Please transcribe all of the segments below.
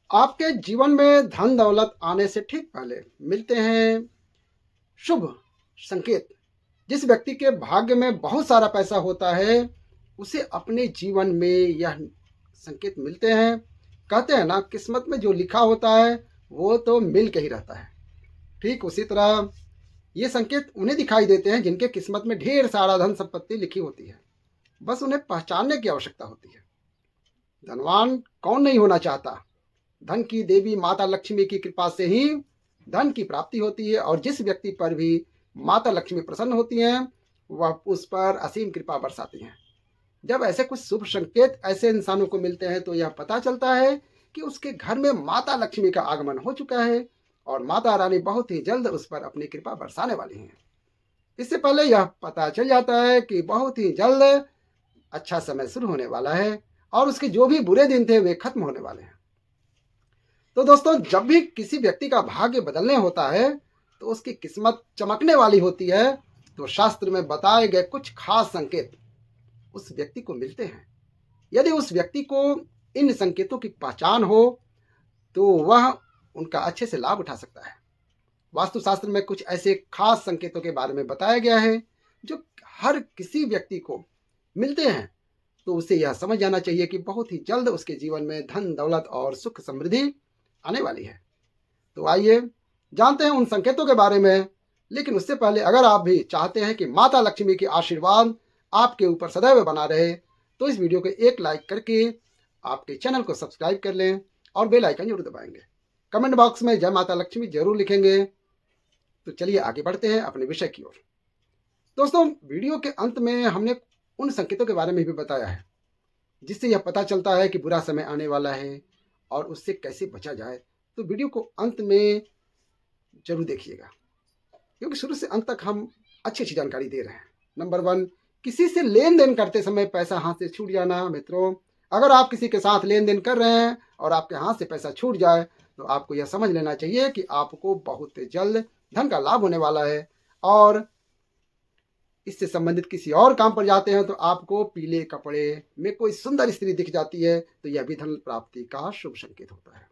आपके जीवन में धन दौलत आने से ठीक पहले मिलते हैं शुभ संकेत। जिस व्यक्ति के भाग्य में बहुत सारा पैसा होता है, उसे अपने जीवन में यह संकेत मिलते हैं। कहते हैं ना, किस्मत में जो लिखा होता है वो तो मिल के ही रहता है। ठीक उसी तरह ये संकेत उन्हें दिखाई देते हैं जिनके किस्मत में ढेर सारा धन संपत्ति लिखी होती है। बस उन्हें पहचानने की आवश्यकता होती है। धनवान कौन नहीं होना चाहता। धन की देवी माता लक्ष्मी की कृपा से ही धन की प्राप्ति होती है, और जिस व्यक्ति पर भी माता लक्ष्मी प्रसन्न होती हैं, वह उस पर असीम कृपा बरसाती हैं। जब ऐसे कुछ शुभ संकेत ऐसे इंसानों को मिलते हैं तो यह पता चलता है कि उसके घर में माता लक्ष्मी का आगमन हो चुका है और माता रानी बहुत ही जल्द उस पर अपनी कृपा बरसाने वाली हैं। इससे पहले यह पता चल जाता है कि बहुत ही जल्द अच्छा समय शुरू होने वाला है और उसके जो भी बुरे दिन थे वे खत्म होने वाले हैं। तो दोस्तों, जब भी किसी व्यक्ति का भाग्य बदलने होता है तो उसकी किस्मत चमकने वाली होती है, तो शास्त्र में बताए गए कुछ खास संकेत उस व्यक्ति को मिलते हैं। यदि उस व्यक्ति को इन संकेतों की पहचान हो तो वह उनका अच्छे से लाभ उठा सकता है। वास्तुशास्त्र में कुछ ऐसे खास संकेतों के बारे में बताया गया है जो हर किसी व्यक्ति को मिलते हैं, तो उसे यह समझ जाना चाहिए कि बहुत ही जल्द उसके जीवन में धन दौलत और सुख समृद्धि आने वाली है। तो आइए जानते हैं उन संकेतों के बारे में। लेकिन उससे पहले अगर आप भी चाहते हैं कि माता लक्ष्मी के आशीर्वाद आपके ऊपर सदैव बना रहे, तो इस वीडियो को एक लाइक करके आपके चैनल को सब्सक्राइब कर लें और बेल आइकन जरूर दबाएंगे। कमेंट बॉक्स में जय माता लक्ष्मी जरूर लिखेंगे। तो चलिए आगे बढ़ते हैं अपने विषय की ओर। दोस्तों, वीडियो के अंत में हमने उन संकेतों के बारे में भी बताया है जिससे यह पता चलता है कि बुरा समय आने वाला है और उससे कैसे बचा जाए। तो वीडियो को अंत में जरूर देखिएगा, क्योंकि शुरू से अंत तक हम अच्छी अच्छी जानकारी दे रहे हैं। नंबर 1, किसी से लेन देन करते समय पैसा हाथ से छूट जाना। मित्रों, अगर आप किसी के साथ लेन देन कर रहे हैं और आपके हाथ से पैसा छूट जाए तो आपको यह समझ लेना चाहिए कि आपको बहुत जल्द धन का लाभ होने वाला है। और इससे संबंधित किसी और काम पर जाते हैं तो आपको पीले कपड़े में कोई सुंदर स्त्री दिख जाती है तो यह भी धन प्राप्ति का शुभ संकेत होता है।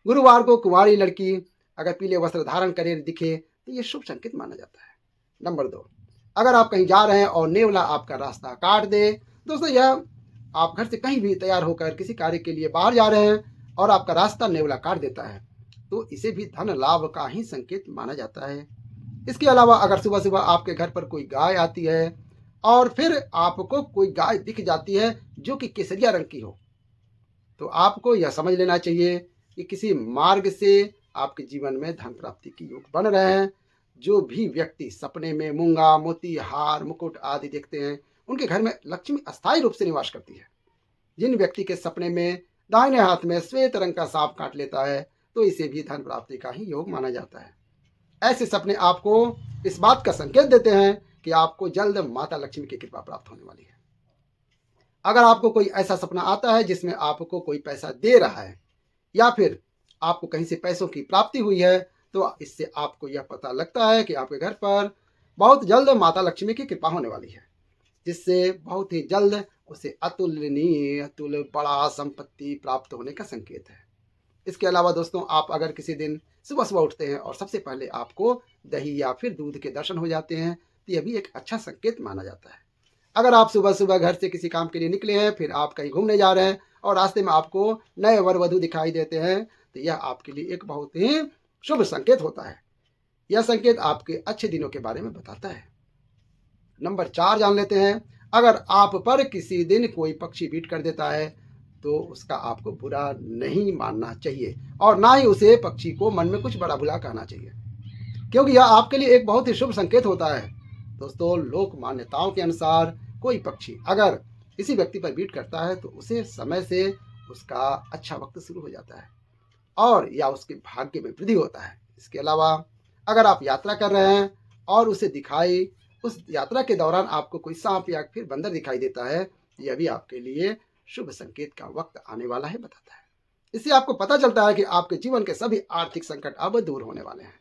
गुरुवार को कुंवारी लड़की अगर पीले वस्त्र धारण करे दिखे तो यह शुभ संकेत माना जाता है। नंबर 2, अगर आप कहीं जा रहे हैं और नेवला आपका रास्ता काट दे। दोस्तों, यह आप घर से कहीं भी तैयार होकर किसी कार्य के लिए बाहर जा रहे हैं और आपका रास्ता नेवला काट देता है तो इसे भी धन लाभ का ही संकेत माना जाता है। इसके अलावा अगर सुबह सुबह आपके घर पर कोई गाय आती है और फिर आपको कोई गाय दिख जाती है जो कि केसरिया रंग की हो, तो आपको यह समझ लेना चाहिए कि किसी मार्ग से आपके जीवन में धन प्राप्ति के योग बन रहे हैं। जो भी व्यक्ति सपने में मूंगा मोती हार मुकुट आदि देखते हैं, उनके घर में लक्ष्मी अस्थायी रूप से निवास करती है। जिन व्यक्ति के सपने में दाहिने हाथ में श्वेत रंग का सांप काट लेता है तो इसे भी धन प्राप्ति का ही योग माना जाता है। ऐसे सपने आपको इस बात का संकेत देते हैं कि आपको जल्द माता लक्ष्मी की कृपा प्राप्त होने वाली है। अगर आपको कोई ऐसा सपना आता है जिसमें आपको कोई पैसा दे रहा है या फिर आपको कहीं से पैसों की प्राप्ति हुई है, तो इससे आपको यह पता लगता है कि आपके घर पर बहुत जल्द माता लक्ष्मी की कृपा होने वाली है, जिससे बहुत ही जल्द उसे अतुलनीय अतुल बड़ा संपत्ति प्राप्त होने का संकेत है। इसके अलावा दोस्तों, आप अगर किसी दिन सुबह सुबह उठते हैं और सबसे पहले आपको दही या फिर दूध के दर्शन हो जाते हैं तो यह भी एक अच्छा संकेत माना जाता है। अगर आप सुबह सुबह घर से किसी काम के लिए निकले हैं, फिर आप कहीं घूमने जा रहे हैं और रास्ते में आपको नए वर वधू दिखाई देते हैं, तो यह आपके लिए एक बहुत ही शुभ संकेत होता है। यह संकेत आपके अच्छे दिनों के बारे में बताता है। नंबर 4 जान लेते हैं। अगर आप पर किसी दिन कोई पक्षी बीट कर देता है तो उसका आपको बुरा नहीं मानना चाहिए और ना ही उसे पक्षी को मन में कुछ बड़ा बुरा कहना चाहिए, क्योंकि यह आपके लिए एक बहुत ही शुभ संकेत होता है। दोस्तों, लोक मान्यताओं के अनुसार कोई पक्षी अगर किसी व्यक्ति पर बीट करता है तो उसे समय से उसका अच्छा वक्त शुरू हो जाता है और या उसके भाग्य में वृद्धि होता है। इसके अलावा अगर आप यात्रा कर रहे हैं और उस यात्रा के दौरान आपको कोई सांप या फिर बंदर दिखाई देता है, यह भी आपके लिए शुभ संकेत का वक्त आने वाला है बताता है। इससे आपको पता चलता है कि आपके जीवन के सभी आर्थिक संकट अब दूर होने वाले हैं।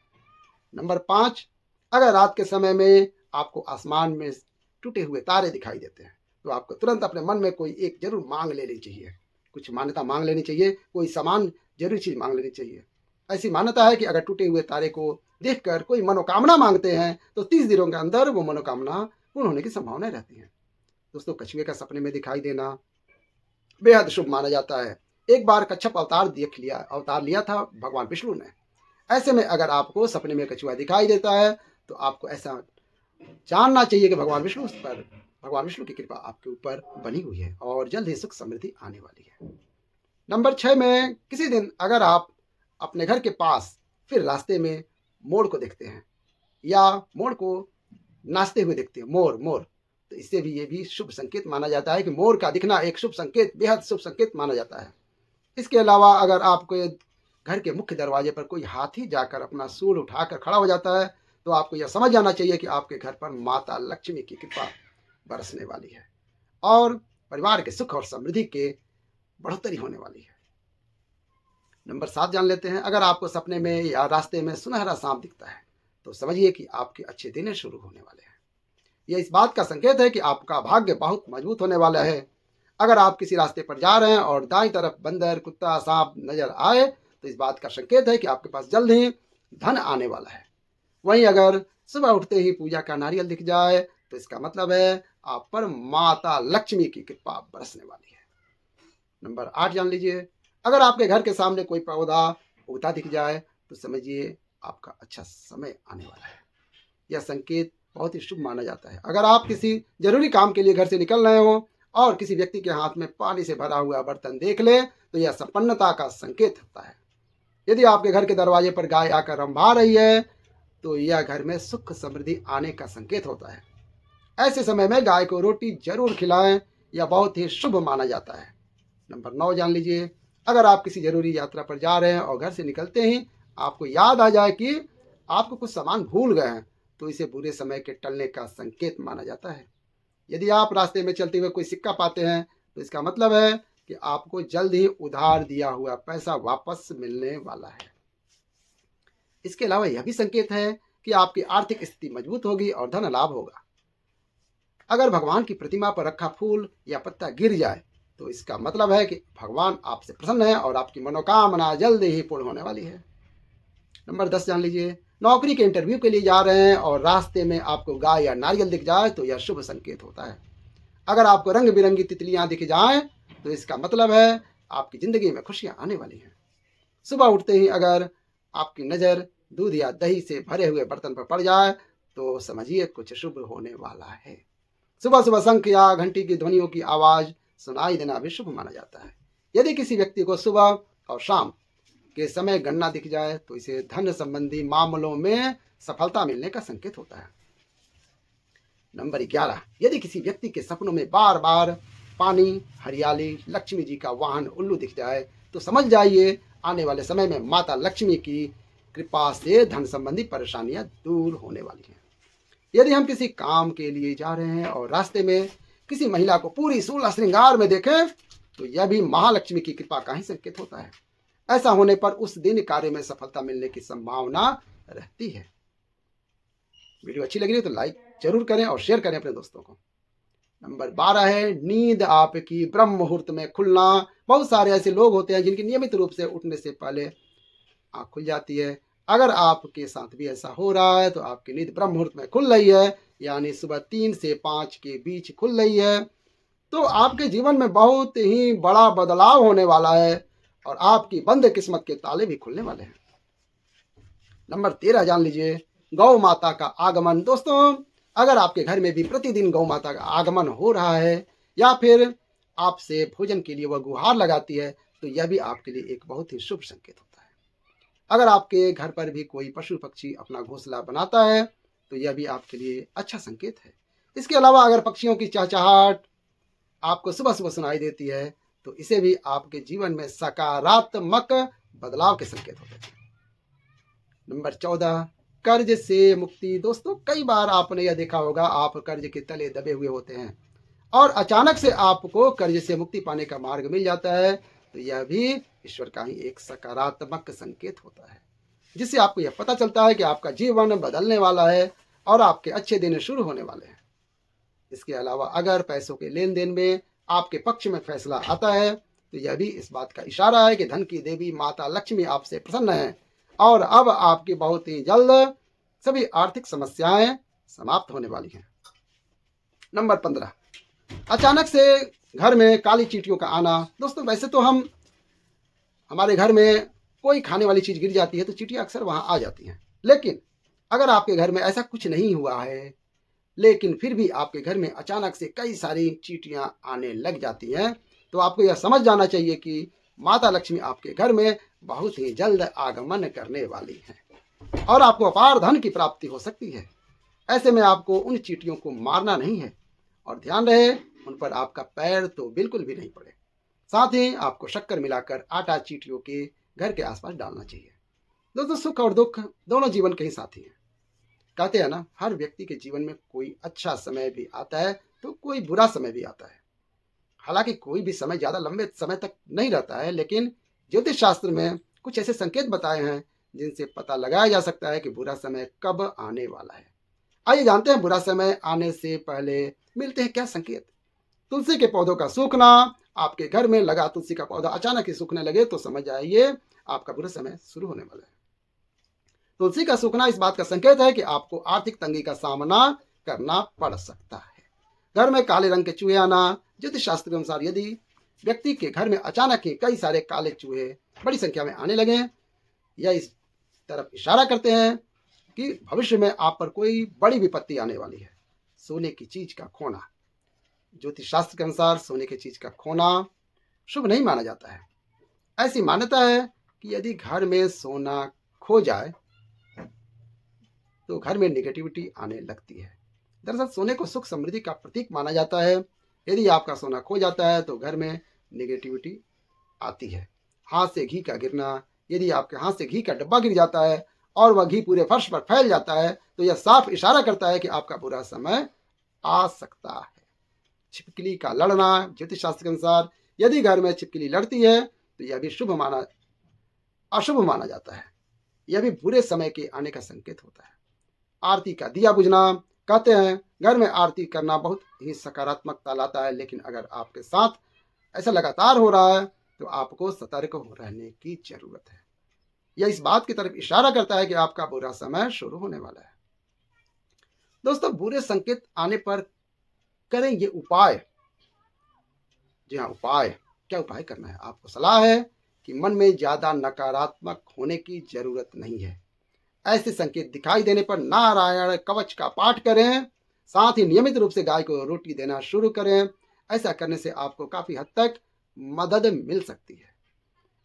नंबर 5, अगर रात के समय में आपको आसमान में टूटे हुए तारे दिखाई देते हैं तो आपको तुरंत अपने मन में कोई एक जरूर मांग लेनी चाहिए, कुछ मान्यता मांग लेनी चाहिए, कोई सामान जरूरी चीज मांग लेनी चाहिए। ऐसी मान्यता है कि अगर टूटे हुए तारे को देखकर कोई मनोकामना मांगते हैं तो 30 दिनों के अंदर वो मनोकामना पूर्ण होने की संभावना रहती है। दोस्तों, कछुए का सपने में दिखाई देना बेहद शुभ माना जाता है। एक बार कच्छप अवतार लिया था भगवान विष्णु ने। ऐसे में अगर आपको सपने में कछुआ दिखाई देता है तो आपको ऐसा जानना चाहिए कि भगवान विष्णु की कृपा आपके ऊपर बनी हुई है और जल्द ही सुख समृद्धि आने वाली है। नंबर 6 में, किसी दिन अगर आप अपने घर के पास फिर रास्ते में मोर को देखते हैं या मोर को नाचते हुए देखते हैं, मोर, तो इससे भी ये भी शुभ संकेत माना जाता है कि मोर का दिखना एक शुभ संकेत, बेहद शुभ संकेत माना जाता है। इसके अलावा अगर आपके घर के मुख्य दरवाजे पर कोई हाथी जाकर अपना सूंड उठाकर खड़ा हो जाता है तो आपको यह समझ जाना चाहिए कि आपके घर पर माता लक्ष्मी की कृपा बरसने वाली है और परिवार के सुख और समृद्धि के बढ़ोतरी होने वाली है। नंबर 7 जान लेते हैं। अगर आपको सपने में या रास्ते में सुनहरा सांप दिखता है तो समझिए कि आपके अच्छे दिन शुरू होने वाले हैं। यह इस बात का संकेत है कि आपका भाग्य बहुत मजबूत होने वाला है। अगर आप किसी रास्ते पर जा रहे हैं और दाईं तरफ बंदर, कुत्ता, सांप नजर आए तो इस बात का संकेत है कि आपके पास जल्द ही धन आने वाला है। वहीं अगर सुबह उठते ही पूजा का नारियल दिख जाए तो इसका मतलब है आप पर माता लक्ष्मी की कृपा बरसने वाली है। नंबर 8 जान लीजिए। अगर आपके घर के सामने कोई पौधा उगता दिख जाए तो समझिए आपका अच्छा समय आने वाला है। यह संकेत बहुत ही शुभ माना जाता है। अगर आप किसी जरूरी काम के लिए घर से निकल रहे हो और किसी व्यक्ति के हाथ में पानी से भरा हुआ बर्तन देख ले तो यह संपन्नता का संकेत होता है। यदि आपके घर के दरवाजे पर गाय आकर रंभा रही है तो यह घर में सुख समृद्धि आने का संकेत होता है। ऐसे समय में गाय को रोटी जरूर खिलाएं, यह बहुत ही शुभ माना जाता है। नंबर 9 जान लीजिए। अगर आप किसी जरूरी यात्रा पर जा रहे हैं और घर से निकलते ही आपको याद आ जाए कि आपको कुछ सामान भूल गए हैं तो इसे बुरे समय के टलने का संकेत माना जाता है। यदि आप रास्ते में चलते हुए कोई सिक्का पाते हैं तो इसका मतलब है कि आपको जल्द ही उधार दिया हुआ पैसा वापस मिलने वाला है। इसके अलावा यह भी संकेत है कि आपकी आर्थिक स्थिति मजबूत होगी और धन लाभ होगा। अगर भगवान की प्रतिमा पर रखा फूल या पत्ता गिर जाए तो इसका मतलब है कि भगवान आपसे प्रसन्न है और आपकी मनोकामना जल्द ही पूर्ण होने वाली है। नंबर 10 जान लीजिए। नौकरी के इंटरव्यू के लिए जा रहे हैं और रास्ते में आपको गाय या नारियल दिख जाए तो यह शुभ संकेत होता है। अगर आपको रंग बिरंगी तितलियां दिख जाएं तो इसका मतलब है आपकी जिंदगी में खुशियां आने वाली हैं। सुबह उठते ही अगर आपकी नजर दूध या दही से भरे हुए बर्तन पर पड़ जाए तो समझिए कुछ शुभ होने वाला है। सुबह सुबह शंख या घंटी की ध्वनियों की आवाज सुनाई देना भी शुभ माना जाता है। यदि किसी व्यक्ति को सुबह और शाम के समय गन्ना दिख जाए तो इसे धन संबंधी मामलों में सफलता मिलने का संकेत होता है। नंबर 11, यदि किसी व्यक्ति के सपनों में बार बार पानी, हरियाली, लक्ष्मी जी का वाहन उल्लू दिख जाए तो समझ जाइए आने वाले समय में माता लक्ष्मी की कृपा से धन संबंधी परेशानियां दूर होने वाली हैं। यदि हम किसी काम के लिए जा रहे हैं और रास्ते में किसी महिला को पूरी 16 श्रृंगार में देखें तो यह भी महालक्ष्मी की कृपा का ही संकेत होता है। ऐसा होने पर उस दिन कार्य में सफलता मिलने की संभावना रहती है। वीडियो अच्छी लगी तो लाइक जरूर करें और शेयर करें अपने दोस्तों को। नंबर 12 है नींद आपकी ब्रह्म मुहूर्त में खुलना। बहुत सारे ऐसे लोग होते हैं जिनकी नियमित रूप से उठने से पहले आँख खुल जाती है। अगर आपके साथ भी ऐसा हो रहा है तो आपकी नींद ब्रह्म मुहूर्त में खुल रही है, यानी सुबह 3 से 5 के बीच खुल रही है, तो आपके जीवन में बहुत ही बड़ा बदलाव होने वाला है और आपकी बंद किस्मत के ताले भी खुलने वाले हैं। नंबर 13 जान लीजिए, गौ माता का आगमन। दोस्तों, अगर आपके घर में भी प्रतिदिन गौ माता का आगमन हो रहा है या फिर आपसे भोजन के लिए वह गुहार लगाती है तो यह भी आपके लिए एक बहुत ही शुभ संकेत होता है। अगर आपके घर पर भी कोई पशु पक्षी अपना घोंसला बनाता है तो यह भी आपके लिए अच्छा संकेत है। इसके अलावा अगर पक्षियों की चहचहाट आपको सुबह सुबह सुनाई देती है तो इसे भी आपके जीवन में सकारात्मक बदलाव के संकेत होते हैं। नंबर 14, कर्ज से मुक्ति। दोस्तों, कई बार आपने यह देखा होगा, आप कर्ज के तले दबे हुए होते हैं और अचानक से आपको कर्ज से मुक्ति पाने का मार्ग मिल जाता है तो यह भी ईश्वर का ही एक सकारात्मक संकेत होता है, जिससे आपको यह पता चलता है कि आपका जीवन बदलने वाला है और आपके अच्छे दिन शुरू होने वाले हैं। इसके अलावा अगर पैसों के लेन देन में आपके पक्ष में फैसला आता है तो यह भी इस बात का इशारा है कि धन की देवी माता लक्ष्मी आपसे प्रसन्न है और अब आपकी बहुत ही जल्द सभी आर्थिक समस्याएं समाप्त होने वाली हैं। नंबर 15, अचानक से घर में काली चींटियों का आना। दोस्तों, वैसे तो हमारे घर में कोई खाने वाली चीज गिर जाती है तो चींटियां अक्सर वहां आ जाती हैं, लेकिन अगर आपके घर में ऐसा कुछ नहीं हुआ है लेकिन फिर भी आपके घर में अचानक से कई सारी चींटियां आने लग जाती हैं, तो आपको यह समझ जाना चाहिए कि माता लक्ष्मी आपके घर में बहुत ही जल्द आगमन करने वाली हैं और आपको अपार धन की प्राप्ति हो सकती है। ऐसे में आपको उन चींटियों को मारना नहीं है और ध्यान रहे उन पर आपका पैर तो बिल्कुल भी नहीं पड़े। साथ ही आपको शक्कर मिलाकर आटा चींटियों के घर के आसपास डालना चाहिए। दोस्तों, सुख और दुख दोनों जीवन के ही साथी हैं। कहते हैं ना, हर व्यक्ति के जीवन में कोई अच्छा समय भी आता है तो कोई बुरा समय भी आता है। हालांकि कोई भी समय ज्यादा लंबे समय तक नहीं रहता है, लेकिन ज्योतिष शास्त्र में कुछ ऐसे संकेत बताए हैं जिनसे पता लगाया जा सकता है कि बुरा समय कब आने वाला है। आइए जानते हैं बुरा समय आने से पहले मिलते हैं क्या संकेत। तुलसी के पौधों का सूखना। आपके घर में लगा तुलसी का पौधा अचानक ही सूखने लगे तो समझ जाइए आपका बुरा समय शुरू होने वाला है। तुलसी का सूखना इस बात का संकेत है कि आपको आर्थिक तंगी का सामना करना पड़ सकता है। घर में काले रंग के चूहे आना। ज्योतिष शास्त्र के अनुसार यदि व्यक्ति के घर में अचानक ही कई सारे काले चूहे बड़ी संख्या में आने लगे, यह इस तरफ इशारा करते हैं कि भविष्य में आप पर कोई बड़ी विपत्ति आने वाली है। सोने की चीज का खोना। ज्योतिष शास्त्र के अनुसार सोने की चीज का खोना शुभ नहीं माना जाता है। ऐसी मान्यता है कि यदि घर में सोना खो जाए तो घर में नेगेटिविटी आने लगती है। दरअसल सोने को सुख समृद्धि का प्रतीक माना जाता है। यदि आपका सोना खो जाता है तो घर में नेगेटिविटी आती है। हाथ से घी का गिरना। यदि आपके हाथ से घी का डब्बा गिर जाता है और वह घी पूरे फर्श पर फैल जाता है तो यह साफ इशारा करता है कि आपका बुरा समय आ सकता है। छिपकली का लड़ना। ज्योतिष शास्त्र के अनुसार यदि घर में छिपकली लड़ती है तो यह भी अशुभ माना जाता है। यह भी बुरे समय के आने का संकेत होता है। आरती का दिया बुझना। कहते हैं घर में आरती करना बहुत ही सकारात्मकता लाता है, लेकिन अगर आपके साथ ऐसा लगातार हो रहा है तो आपको सतर्क हो रहने की जरूरत है। यह इस बात की तरफ इशारा करता है कि आपका बुरा समय शुरू होने वाला है। दोस्तों, बुरे संकेत आने पर करें ये उपाय। जी हाँ, उपाय। क्या उपाय करना है? आपको सलाह है कि मन में ज्यादा नकारात्मक होने की जरूरत नहीं है। ऐसे संकेत दिखाई देने पर नारायण कवच का पाठ करें। साथ ही नियमित रूप से गाय को रोटी देना शुरू करें। ऐसा करने से आपको काफी हद तक मदद मिल सकती है।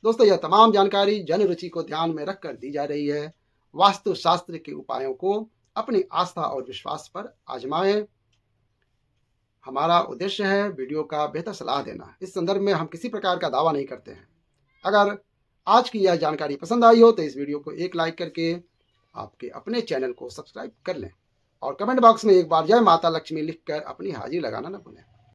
दोस्तों, यह तमाम जानकारी जन रुचि को ध्यान में रखकर दी जा रही है। वास्तु शास्त्र के उपायों को अपनी आस्था और विश्वास पर आजमाएं। हमारा उद्देश्य है वीडियो का बेहतर सलाह देना। इस संदर्भ में हम किसी प्रकार का दावा नहीं करते हैं। अगर आज की यह जानकारी पसंद आई हो तो इस वीडियो को एक लाइक करके आपके अपने चैनल को सब्सक्राइब कर लें और कमेंट बॉक्स में एक बार जय माता लक्ष्मी लिखकर अपनी हाजिरी लगाना न भूलें।